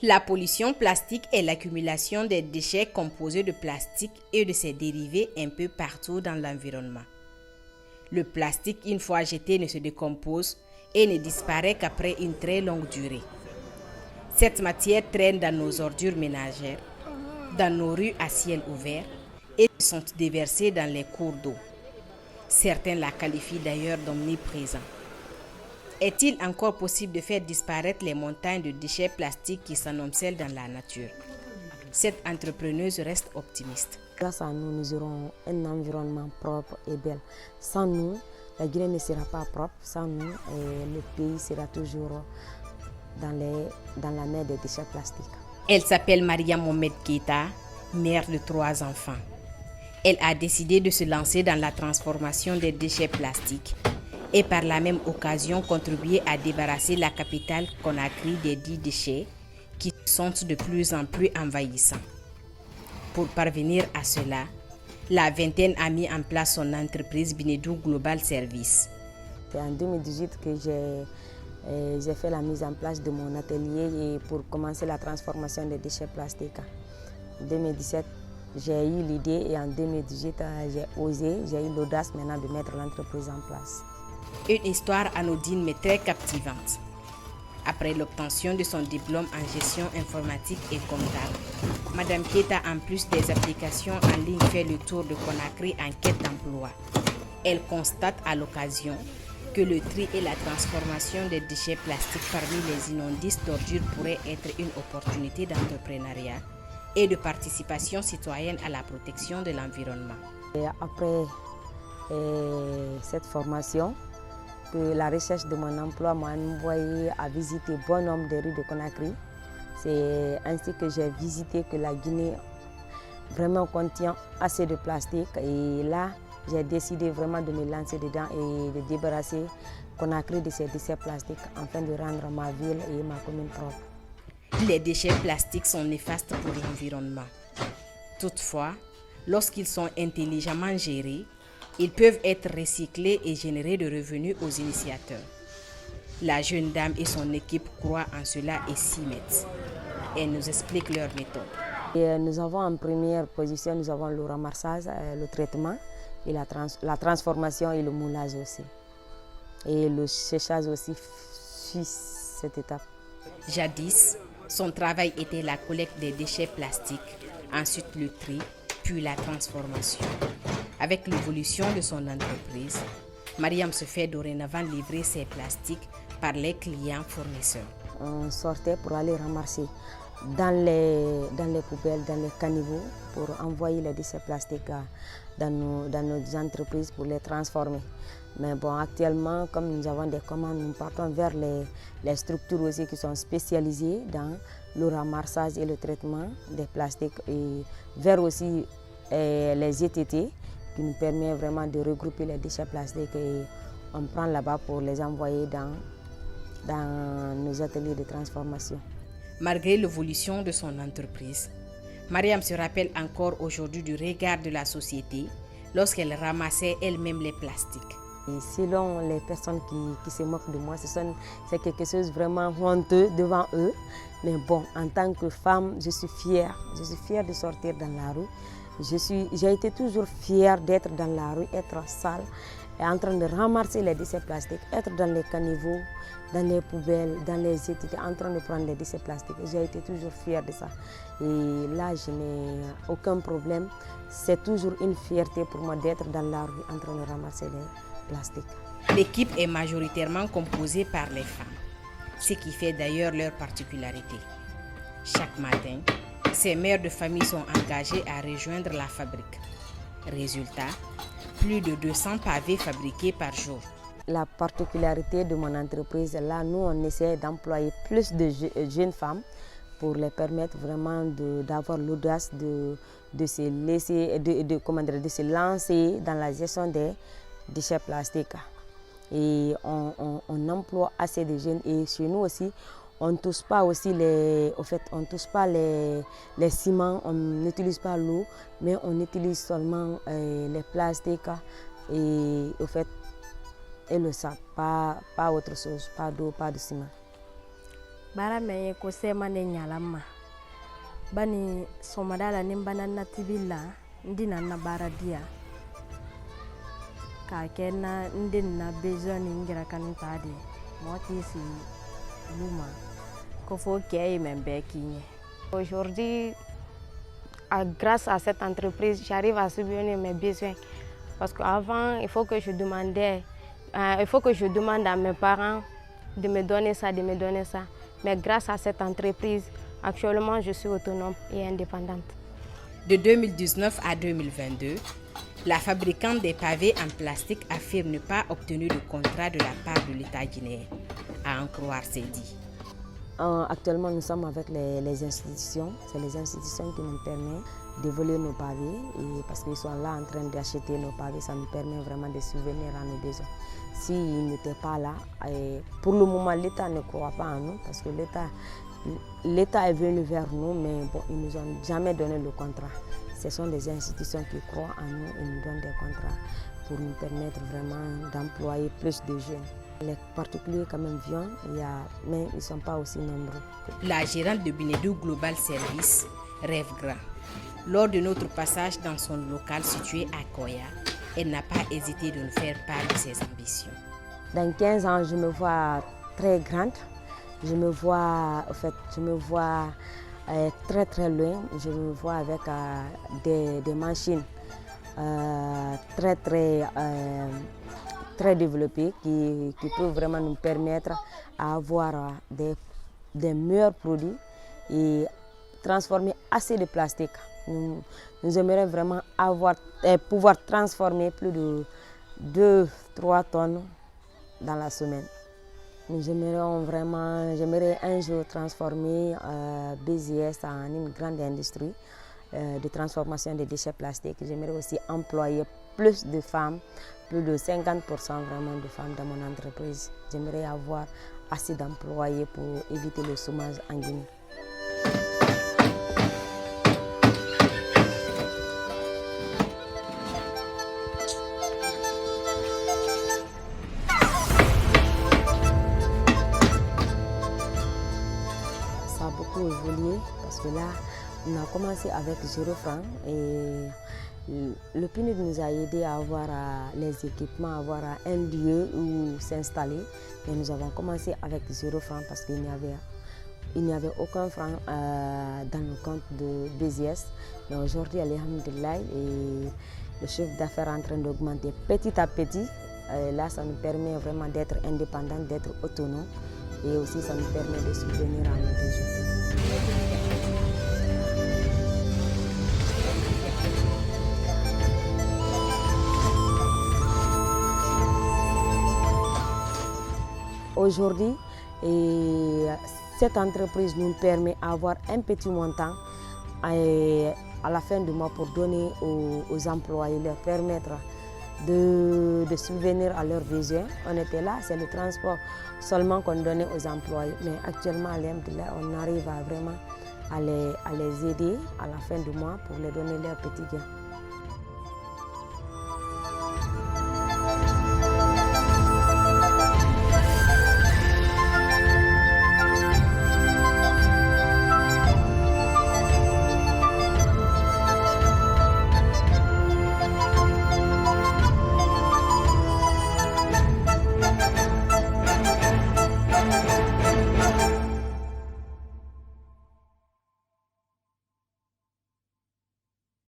La pollution plastique est l'accumulation des déchets composés de plastique et de ses dérivés un peu partout dans l'environnement. Le plastique, une fois jeté, ne se décompose et ne disparaît qu'après une très longue durée. Cette matière traîne dans nos ordures ménagères, dans nos rues à ciel ouvert et sont déversées dans les cours d'eau. Certains la qualifient d'ailleurs d'omniprésent. Est-il encore possible de faire disparaître les montagnes de déchets plastiques qui s'amoncellent dans la nature? Cette entrepreneuse reste optimiste. Grâce à nous, nous aurons un environnement propre et bel. Sans nous, la Guinée ne sera pas propre. Sans nous, le pays sera toujours dans la mer des déchets plastiques. Elle s'appelle Mariam Mohamed Keita, mère de 3 enfants. Elle a décidé de se lancer dans la transformation des déchets plastiques et par la même occasion contribuer à débarrasser la capitale Conakry des dits déchets qui sont de plus en plus envahissants. Pour parvenir à cela, la vingtaine a mis en place son entreprise Binedou Global Service. C'est en 2018 que j'ai fait la mise en place de mon atelier et pour commencer la transformation des déchets plastiques. En 2017, j'ai eu l'idée et en 2018, j'ai eu l'audace maintenant de mettre l'entreprise en place. Une histoire anodine mais très captivante. Après l'obtention de son diplôme en gestion informatique et comptable, Madame Keita, en plus des applications en ligne, fait le tour de Conakry en quête d'emploi. Elle constate à l'occasion que le tri et la transformation des déchets plastiques parmi les immondices d'ordures pourrait être une opportunité d'entrepreneuriat et de participation citoyenne à la protection de l'environnement. Après cette formation, que la recherche de mon emploi m'a envoyé à visiter bon nombre de rues de Conakry. C'est ainsi que j'ai visité que la Guinée vraiment contient assez de plastique et là j'ai décidé vraiment de me lancer dedans et de débarrasser Conakry de ces déchets plastiques afin de rendre ma ville et ma commune propre. Les déchets plastiques sont néfastes pour l'environnement. Toutefois, lorsqu'ils sont intelligemment gérés, ils peuvent être recyclés et générer de revenus aux initiateurs. La jeune dame et son équipe croient en cela et s'y mettent. Elle nous explique leur méthode. Nous avons en première position, nous avons le ramassage, le traitement, et la transformation et le moulage aussi. Et le séchage aussi suit cette étape. Jadis, son travail était la collecte des déchets plastiques, ensuite le tri, puis la transformation. Avec l'évolution de son entreprise, Mariam se fait dorénavant livrer ses plastiques par les clients fournisseurs. On sortait pour aller ramasser dans les poubelles, dans les caniveaux, pour envoyer les déchets plastiques dans nos entreprises pour les transformer. Mais bon, actuellement, comme nous avons des commandes, nous partons vers les structures aussi qui sont spécialisées dans le ramassage et le traitement des plastiques et vers aussi les ETT qui nous permet vraiment de regrouper les déchets plastiques et on prend là-bas pour les envoyer dans nos ateliers de transformation. Malgré l'évolution de son entreprise, Mariam se rappelle encore aujourd'hui du regard de la société lorsqu'elle ramassait elle-même les plastiques. Et selon les personnes qui se moquent de moi, c'est quelque chose de vraiment honteux devant eux. Mais bon, en tant que femme, je suis fière. Je suis fière de sortir dans la rue. J'ai été toujours fière d'être dans la rue, être sale, et en train de ramasser les déchets plastiques, être dans les caniveaux, dans les poubelles, dans les étiquettes, en train de prendre les déchets plastiques. J'ai été toujours fière de ça. Et là, je n'ai aucun problème. C'est toujours une fierté pour moi d'être dans la rue en train de ramasser les plastiques. L'équipe est majoritairement composée par les femmes, ce qui fait d'ailleurs leur particularité. Chaque matin, ces mères de famille sont engagées à rejoindre la fabrique. Résultat, plus de 200 pavés fabriqués par jour. La particularité de mon entreprise, là, nous, on essaie d'employer plus de jeunes femmes pour les permettre vraiment d'avoir l'audace de se lancer dans la gestion des déchets plastiques. Et on emploie assez de jeunes et chez nous aussi, on ne touche pas aussi les ciments, on n'utilise pas l'eau, mais on utilise seulement les plastiques et au fait et le sable, pas autre chose, pas d'eau, pas de ciment. bara me ko sema ne nyalama bani somadala nimbana natibilla ndina na bara dia ka kena ndina besoin ngira kan tadi moti si luma ko fo kay membe kinye. Aujourd'hui, grâce à cette entreprise, j'arrive à subvenir mes besoins. Parce qu'avant, il faut que je demande à mes parents de me donner ça, de me donner ça. Mais grâce à cette entreprise, actuellement, je suis autonome et indépendante. De 2019 à 2022, la fabricante des pavés en plastique affirme ne pas obtenu de contrat de la part de l'État guinéen, à en croire Seydi. Actuellement, nous sommes avec les institutions. C'est les institutions qui nous permettent de voler nos pavés. Et parce qu'ils sont là en train d'acheter nos pavés, ça nous permet vraiment de subvenir à nos besoins. S'ils n'étaient pas là, pour le moment, l'État ne croit pas en nous parce que l'État est venu vers nous, mais bon, ils ne nous ont jamais donné le contrat. Ce sont des institutions qui croient en nous et nous donnent des contrats pour nous permettre vraiment d'employer plus de jeunes. Les particuliers quand même viennent, mais ils ne sont pas aussi nombreux. La gérante de Binedu Global Service rêve grand. Lors de notre passage dans son local situé à Koya, elle n'a pas hésité de nous faire part de ses ambitions. Dans 15 ans, je me vois très grande. Je me vois très très loin. Je me vois avec des machines très développées qui peuvent vraiment nous permettre d'avoir des meilleurs produits et transformer assez de plastique. Nous aimerions vraiment pouvoir transformer plus de 2-3 tonnes dans la semaine. J'aimerais un jour transformer BZS en une grande industrie de transformation des déchets plastiques. J'aimerais aussi employer plus de femmes, plus de 50% vraiment de femmes dans mon entreprise. J'aimerais avoir assez d'employés pour éviter le chômage en Guinée. Ça a beaucoup évolué parce que là, on a commencé avec 0 francs et le PNUD nous a aidé à avoir les équipements, à avoir un lieu où s'installer. Et nous avons commencé avec 0 francs parce qu'il n'y avait aucun franc dans nos comptes de BZS. Mais aujourd'hui, alhamdoulilah, le chiffre d'affaires est en train d'augmenter petit à petit. Là, ça nous permet vraiment d'être indépendants, d'être autonomes. Et aussi, ça nous permet de subvenir à nos besoins. Aujourd'hui, cette entreprise nous permet d'avoir un petit montant à la fin du mois pour donner aux employés, leur permettre de subvenir à leurs besoins. On était là, c'est le transport seulement qu'on donnait aux employés. Mais actuellement, on arrive à vraiment à les aider à la fin du mois pour leur donner leurs petits gains.